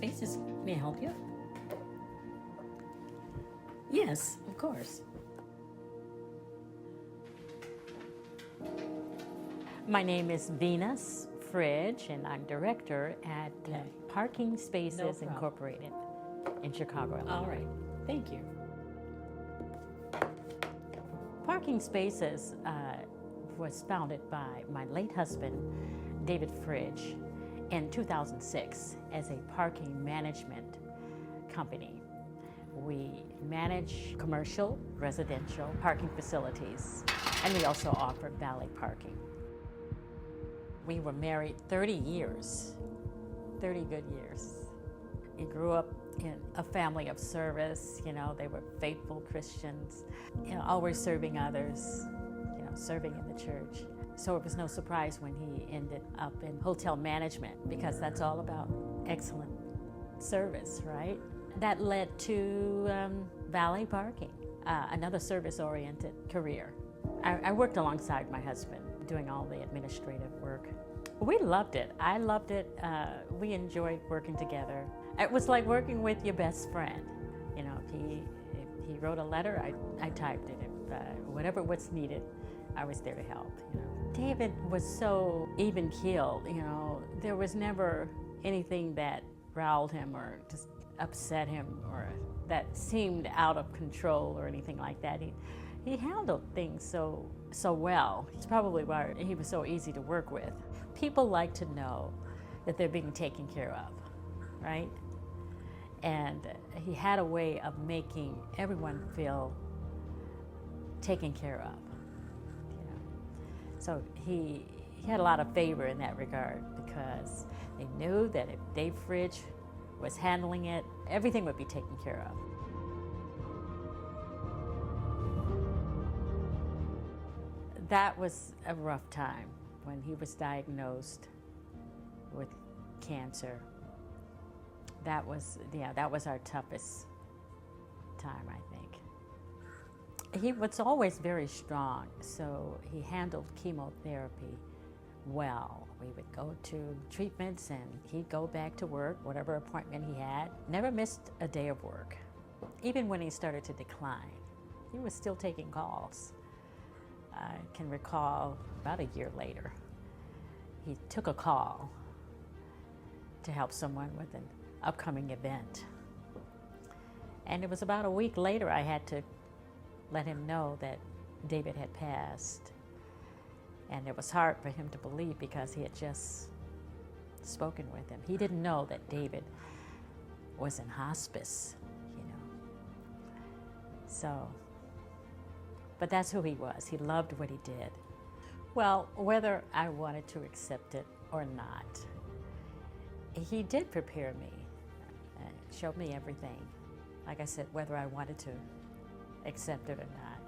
Spaces. May I help you? Yes, of course. My name is Venus Fridge, and I'm director at Parking Spaces Incorporated in Chicago, Illinois. All right, thank you. Parking Spaces was founded by my late husband, David Fridge, in 2006 as a parking management company. We manage commercial, residential parking facilities, and we also offer valet parking. We were married 30 years, 30 good years. We grew up in a family of service. You know, they were faithful Christians, you know, always serving others, you know, serving in the church. So it was no surprise when he ended up in hotel management, because that's all about excellent service, right? That led to valet parking, another service-oriented career. I worked alongside my husband, doing all the administrative work. We loved it. I loved it. We enjoyed working together. It was like working with your best friend. You know, if he wrote a letter, I typed it. If whatever was needed, I was there to help. You know, David was so even-keeled. You know, there was never anything that riled him or just upset him or that seemed out of control or anything like that. He handled things so well. It's probably why he was so easy to work with. People like to know that they're being taken care of, right? And he had a way of making everyone feel taken care of, you know. So he had a lot of favor in that regard, because they knew that if Dave Fridge was handling it, everything would be taken care of. That was a rough time when he was diagnosed with cancer. That was our toughest time, I think. He was always very strong, so he handled chemotherapy well. We would go to treatments and he'd go back to work, whatever appointment he had. Never missed a day of work. Even when he started to decline, he was still taking calls. I can recall about a year later, he took a call to help someone with an upcoming event. And it was about a week later I had to let him know that David had passed. And it was hard for him to believe, because he had just spoken with him. He didn't know that David was in hospice, you know. So, but that's who he was. He loved what he did. Well, whether I wanted to accept it or not, he did prepare me, showed me everything. Like I said, whether I wanted to accept it or not,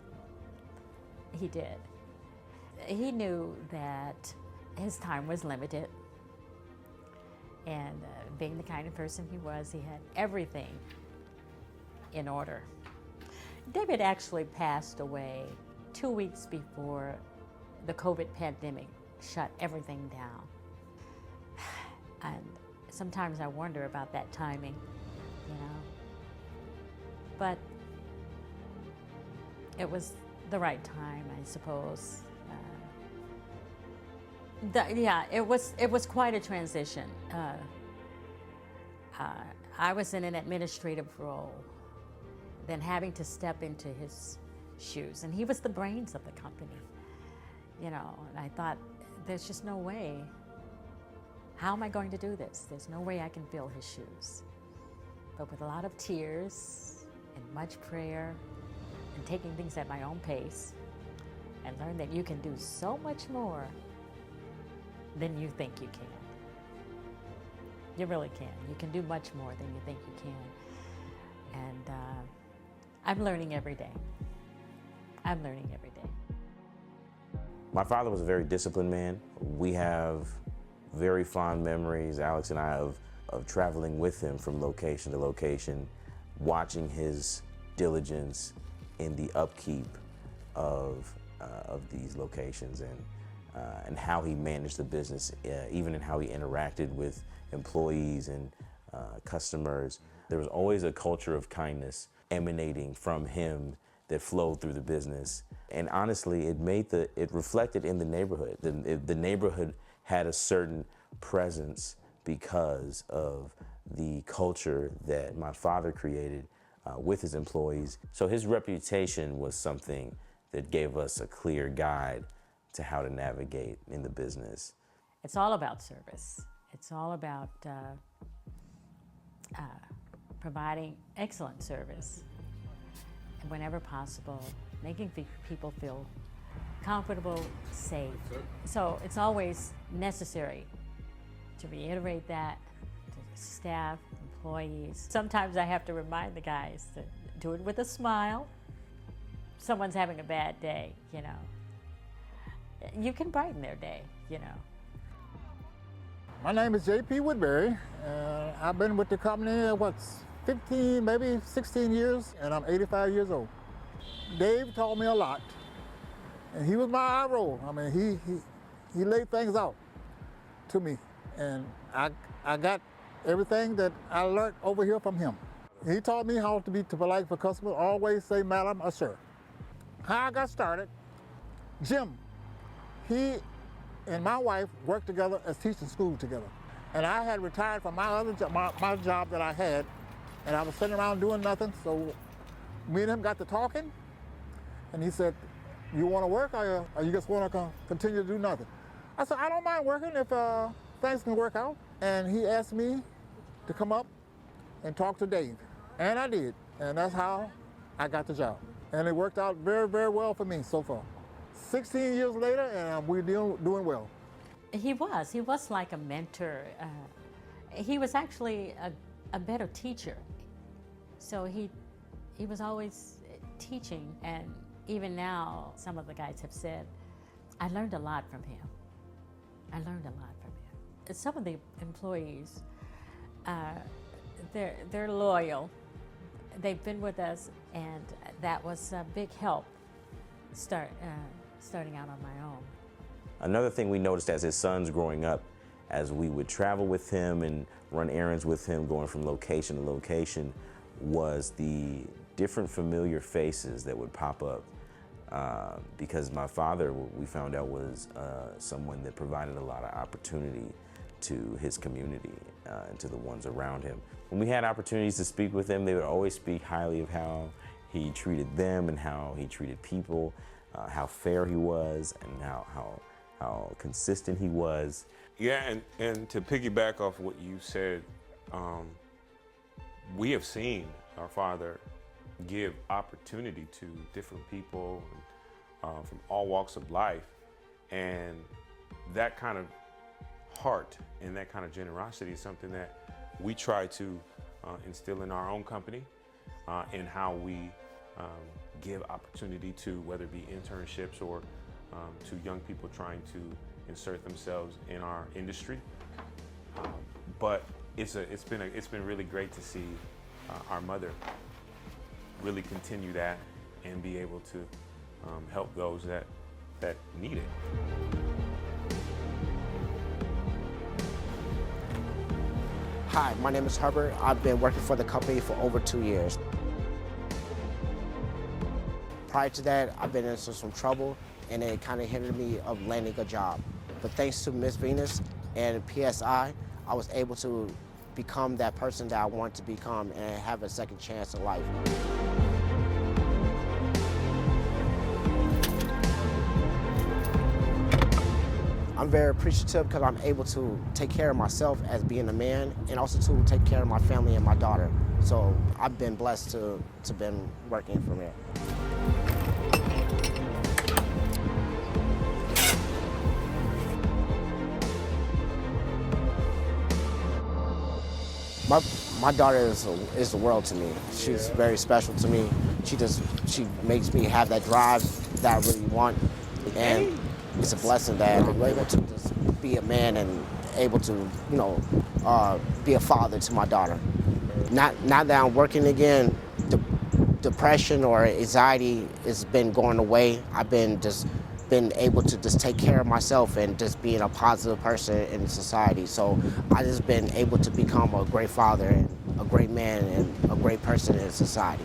he did. He knew that his time was limited, and being the kind of person he was, he had everything in order. David actually passed away 2 weeks before the COVID pandemic shut everything down. And sometimes I wonder about that timing, you know. But it was the right time, I suppose. It was quite a transition. I was in an administrative role, then having to step into his shoes, and he was the brains of the company, you know. And I thought, there's just no way. How am I going to do this? There's no way I can fill his shoes. But with a lot of tears and much prayer and taking things at my own pace, and learn that you can do so much more than you think you can. You really can. You can do much more than you think you can. And I'm learning every day. I'm learning every day. My father was a very disciplined man. We have very fond memories, Alex and I, of traveling with him from location to location, watching his diligence in the upkeep of these locations, and how he managed the business, even in how he interacted with employees and customers. There was always a culture of kindness emanating from him that flowed through the business. And honestly, it reflected in the neighborhood. The neighborhood had a certain presence because of the culture that my father created with his employees. So his reputation was something that gave us a clear guide to how to navigate in the business. It's all about service. It's all about providing excellent service whenever possible, making people feel comfortable, safe. So it's always necessary to reiterate that to staff, employees. Sometimes I have to remind the guys to do it with a smile. Someone's having a bad day, you know. You can brighten their day, you know. My name is J.P. Woodbury. I've been with the company, 15, maybe 16 years, and I'm 85 years old. Dave taught me a lot, and he was my eye roll. I mean, he laid things out to me, and I got everything that I learned over here from him. He taught me how to be polite for customers, always say madam or sir. How I got started, Jim, he and my wife worked together as teaching school together. And I had retired from my other job, my job that I had, and I was sitting around doing nothing, so me and him got to talking, and he said, you want to work or you just want to continue to do nothing? I said, I don't mind working if things can work out. And he asked me to come up and talk to Dave, and I did, and that's how I got the job. And it worked out very, very well for me so far. 16 years later, and we're doing well. He was like a mentor. He was actually a better teacher. So he was always teaching, and even now, some of the guys have said, I learned a lot from him. I learned a lot from him. Some of the employees, they're loyal. They've been with us, and that was a big help starting out on my own. Another thing we noticed as his son's growing up, as we would travel with him and run errands with him, going from location to location, was the different familiar faces that would pop up. Because my father, we found out, was someone that provided a lot of opportunity to his community and to the ones around him. When we had opportunities to speak with him, they would always speak highly of how he treated them and how he treated people, how fair he was, and how consistent he was. Yeah, and to piggyback off what you said, we have seen our father give opportunity to different people from all walks of life, and that kind of heart and that kind of generosity is something that we try to instill in our own company, and how we give opportunity to, whether it be internships or to young people trying to insert themselves in our industry. But it's been really great to see our mother really continue that and be able to help those that need it. Hi, my name is Herbert. I've been working for the company for over 2 years. Prior to that, I've been into some trouble, and it kind of hindered me of landing a job. But thanks to Miss Venus and PSI, I was able to become that person that I want to become and have a second chance in life. I'm very appreciative because I'm able to take care of myself as being a man, and also to take care of my family and my daughter. So I've been blessed to been working from here. My daughter is the world to me. She's very special to me. She makes me have that drive that I really want, and it's a blessing that I'm able to just be a man and able to, be a father to my daughter. Now that I'm working again, depression or anxiety has been going away. I've been just been able to just take care of myself and just being a positive person in society. So I just been able to become a great father and a great man and a great person in society.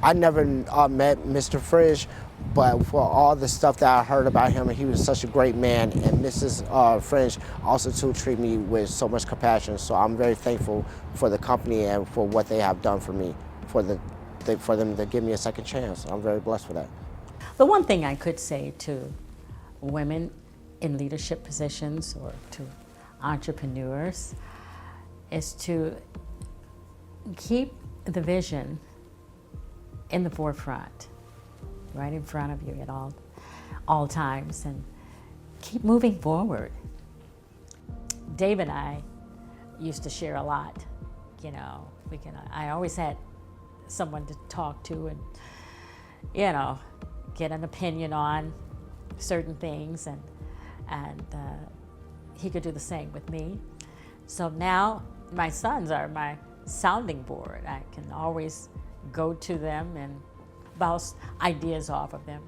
I never met Mr. Fridge, but for all the stuff that I heard about him, he was such a great man, and Mrs. Fridge also too treat me with so much compassion. So I'm very thankful for the company and for what they have done for me, for them to give me a second chance. I'm very blessed for that. The one thing I could say to women in leadership positions or to entrepreneurs is to keep the vision in the forefront, right in front of you at all times, and keep moving forward. Dave and I used to share a lot. You know, I always had someone to talk to and, you know, get an opinion on certain things, and he could do the same with me. So now my sons are my sounding board. I can always go to them and bounce ideas off of them.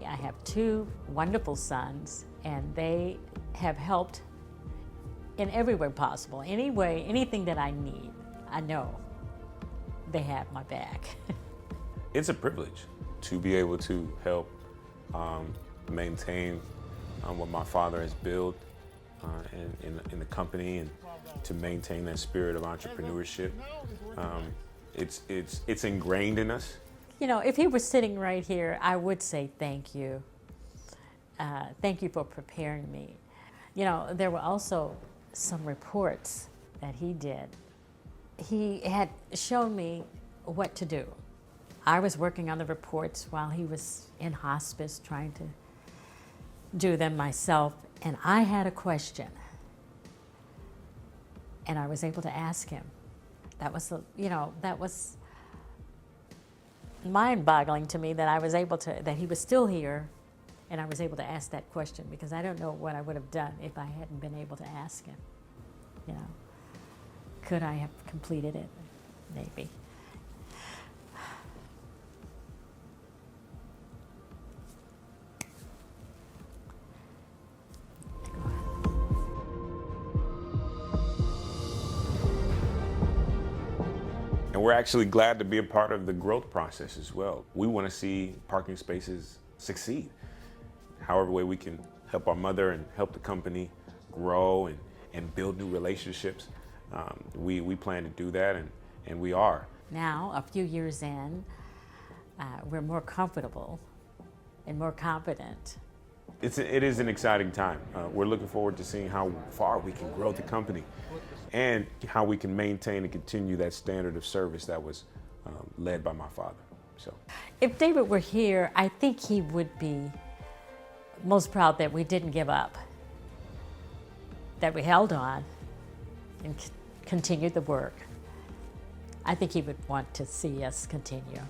I have two wonderful sons, and they have helped in every way possible. Any way, anything that I need, I know they have my back. It's a privilege to be able to help maintain what my father has built in the company, and to maintain that spirit of entrepreneurship. It's ingrained in us. You know, if he was sitting right here, I would say thank you. Thank you for preparing me. You know, there were also some reports that he did. He had shown me what to do. I was working on the reports while he was in hospice trying to do them myself, and I had a question, and I was able to ask him. That was, that was mind-boggling to me that he was still here, and I was able to ask that question, because I don't know what I would have done if I hadn't been able to ask him. You know, could I have completed it? Maybe. And we're actually glad to be a part of the growth process as well. We want to see parking spaces succeed. However way we can help our mother and help the company grow and build new relationships, we plan to do that, and we are. Now, a few years in, we're more comfortable and more confident. It is an exciting time. We're looking forward to seeing how far we can grow the company and how we can maintain and continue that standard of service that was led by my father. So, if David were here, I think he would be most proud that we didn't give up, that we held on and continued the work. I think he would want to see us continue.